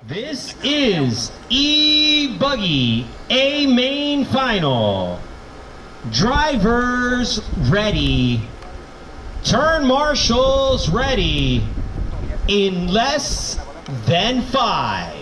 This is E-Buggy A-Main final. Drivers ready. Turn marshals ready. In less than 5.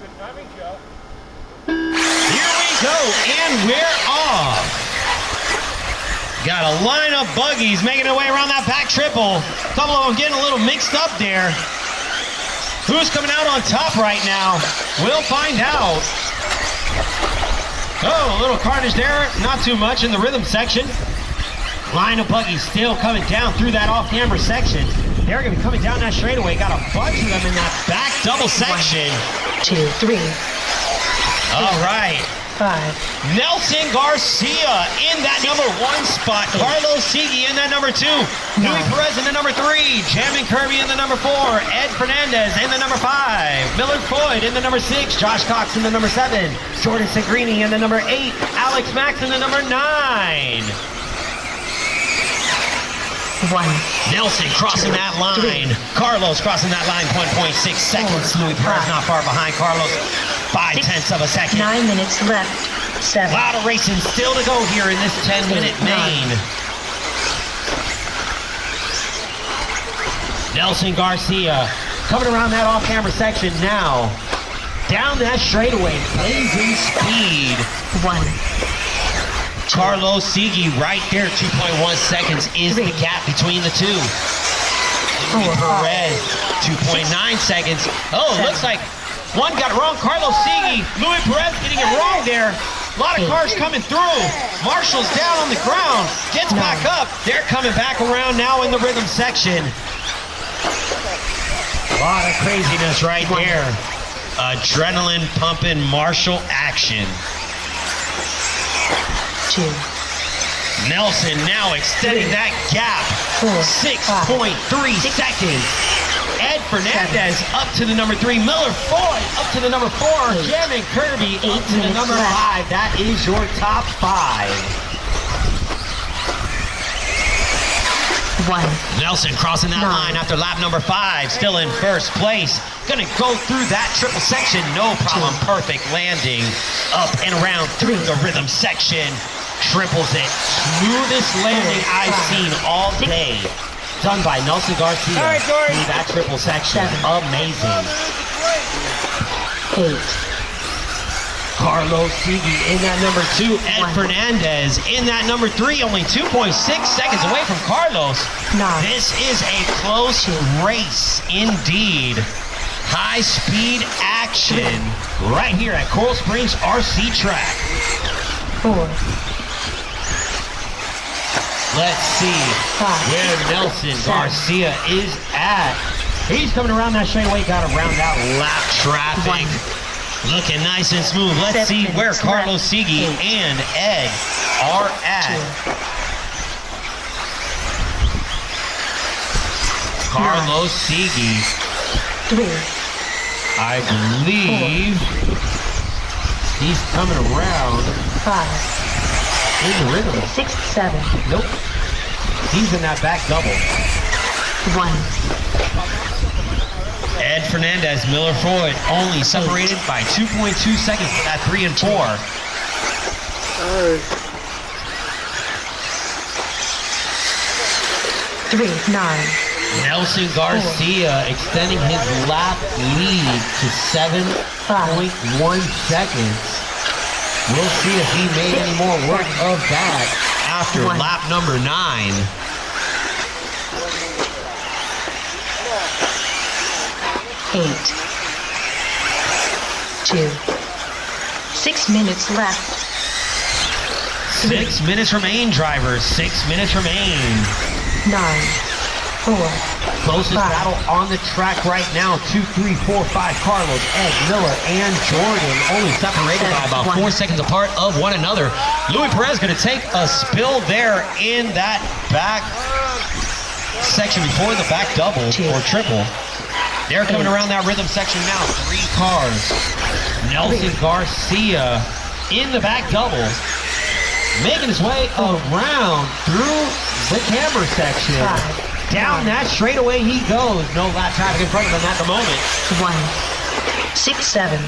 Good timing, Joe. Here we go, and we're off. Got a line of buggies making their way around that back triple. A couple of them getting a little mixed up there. Who's coming out on top right now? We'll find out. Oh, a little carnage there. Not too much in the rhythm section. Line of buggies still coming down through that off-camera section. They're going to be coming down that straightaway. Got a bunch of them in that back double section. 1, 2, 3. All right. 5. Nelson Garcia in that number 1 spot. Carlos Segui in that number 2. Louis Perez in the number 3. Jamin Kirby in the number 4. Ed Fernandez in the number 5. Miller Floyd in the number 6. Josh Cox in the number 7. Jordan Segui in the number 8. Alex Max in the number 9. 1. Nelson crossing that line. Carlos crossing that line. 1.6 seconds. Louis Perez not far behind Carlos. 0.5 of a second. 9 minutes left. 7. A lot of racing still to go here in this 10-minute main. Nelson Garcia coming around that off-camera section now. Down that straightaway, blazing speed. 1. Carlos Segui right there, 2.1 seconds is the gap between the two. Louis Perez, 2.9 seconds. Oh, looks like one got it wrong. Carlos Segui, Louis Perez getting it wrong there. A lot of cars coming through. Marshall's down on the ground, gets back up. They're coming back around now in the rhythm section. A lot of craziness right there. Adrenaline pumping Marshall action. 2. Nelson now extending that gap. 6.3 seconds. Ed Fernandez up to the number 3. Miller Floyd up to the number 4. Jamin Kirby up to the number 5. That is your top 5. 1. Nelson crossing that line after lap number 5. Still in first place. Gonna go through that triple section. No problem. Perfect landing. Up and around through the rhythm section. Triples it. Smoothest landing I've seen all day. Done by Nelson Garcia through that triple section. Amazing. 8. Carlos Segui in that number 2. Ed Fernandez in that number 3. Only 2.6 seconds away from Carlos. 9. This is a close race indeed. High speed action right here at Coral Springs RC Track. 4. Let's see where Nelson Garcia is at. He's coming around that straightaway, got to round out lap traffic. Looking nice and smooth. Let's see where Carlos Segui and Ed are at. Carlos Segui, 3. I believe he's coming around 5. in the rhythm. 6, 7. Nope. He's in that back double. 1. Ed Fernandez, Miller Floyd, only separated by 2.2 seconds at 3 and 4. 3, 9. Nelson Garcia extending his lap lead to 7.1 seconds. We'll see if he made any more work of that after lap number 9. 8. 2. 6 minutes left. 6 minutes remain, drivers. 6 minutes remain. 9. 4. Closest battle on the track right now. 2, 3, 4, 5. Carlos, Ed, Miller, and Jordan only separated by about 4 seconds apart of one another. Louis Perez going to take a spill there in that back section before the back double or triple. They're coming around that rhythm section now. 3 cars. Nelson Garcia in the back double, making his way around through the camera section. down that straightaway he goes. No lap traffic in front of him at the moment. 1, 6, 7.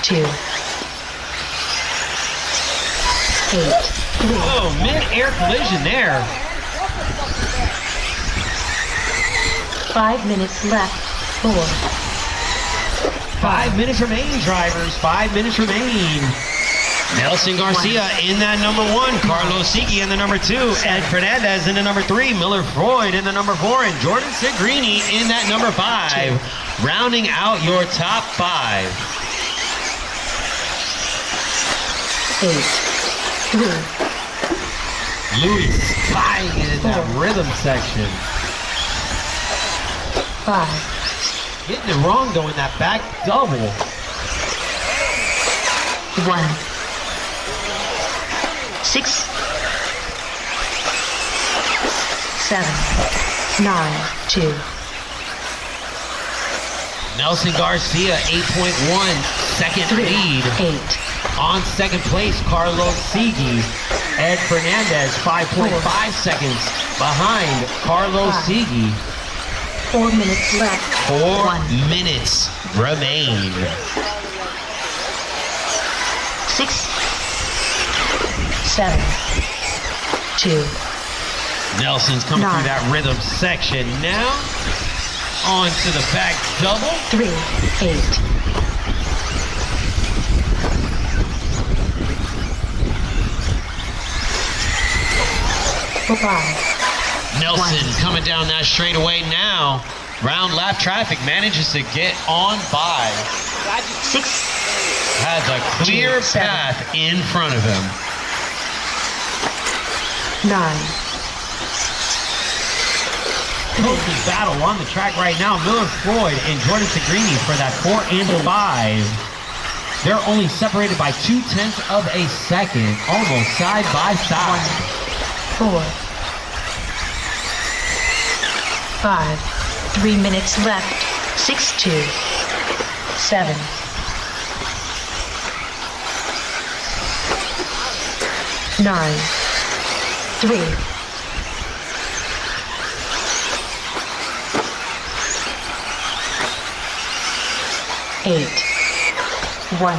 2, 8, 3. Oh, mid-air collision there. 5 minutes left. 4. 5 minutes remain, drivers. 5 minutes remain. Nelson Garcia in that number 1. Carlos Segui in the number 2. Ed Fernandez in the number 3. Miller Freud in the number 4. And Jordan Segui in that number 5. Rounding out your top 5. 8, 3. Louis flying in that rhythm section. 5. Getting it wrong though in that back double. 1, 6, 7, 9, 2. Nelson Garcia, 8.1 second 3, lead. 8. On second place, Carlos Segui. Ed Fernandez, 5.5 seconds behind Carlos Segui. 4 minutes left. 4 1, minutes remain. 6, 7, 2. Nelson's coming through that rhythm section now. On to the back double. 3, 8. 5. Nelson 1. coming down that straightaway now. Round lap traffic manages to get on by. 6. Has a clear 7. path in front of him. 9. Closest battle on the track right now. Miller Freud and Jordan Segui for that 4 and 5. They're only separated by 0.2 of a second, almost side by side. 4, 5. 3 minutes left. 6, 2, 7. 9, 3. 8, 1,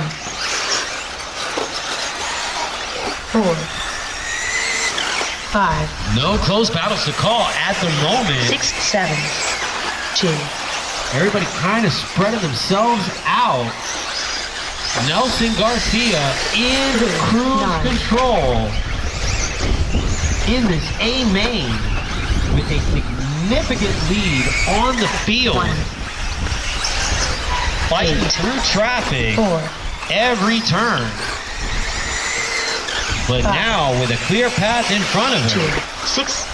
4, 5. No close battles to call at the moment. 6, 7, 2. Everybody kind of spreading themselves out. Nelson Garcia in cruise control in this A-Main with a significant lead on the field. 1, Fighting 8, through traffic 4, every turn. But 5, now with a clear path in front of 2, him, 6.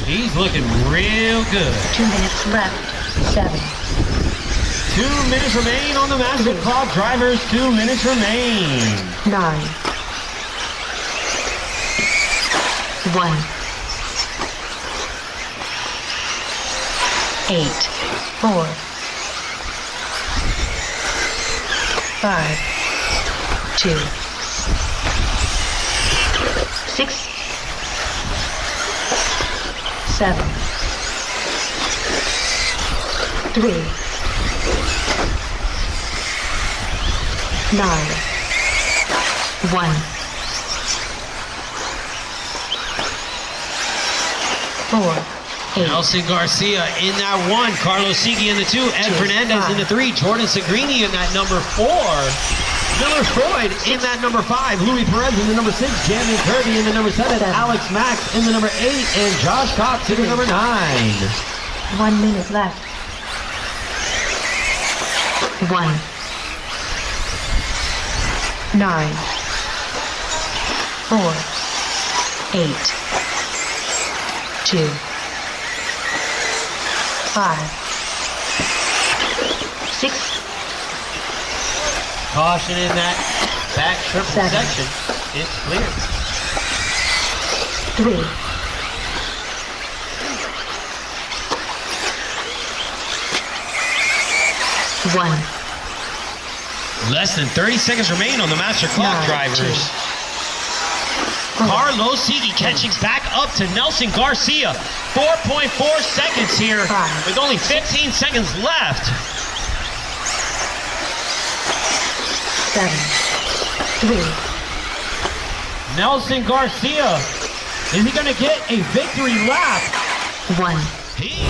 he's looking real good. 2 minutes left. 7. 2 minutes remain on the master clock. Drivers, 2 minutes remain. 9, 1, 8, 4, 5, 2, 6, 7, 3, 9, 1, 4, 8. Nelson Garcia in that 1. Carlos Segui in the 2. Ed Fernandez in the 3. Jordan Segui in that number 4. Miller Freud in that number 5. Louis Perez in the number 6. Jamie Kirby in the number 7. Alex Max in the number 8. And Josh Cox in the number 9. 1 minute left. 1, 9, 4, 8, 2, 5, 6, Caution in that back triple 7. section. It's clear. 3, 1, Less than 30 seconds remain on the master clock, 9, drivers. 2, Carlos Segui catching back up to Nelson Garcia. 4.4 seconds here 5, with only 15 seconds left. 7, 3, Nelson Garcia. Is he going to get a victory lap? 1. He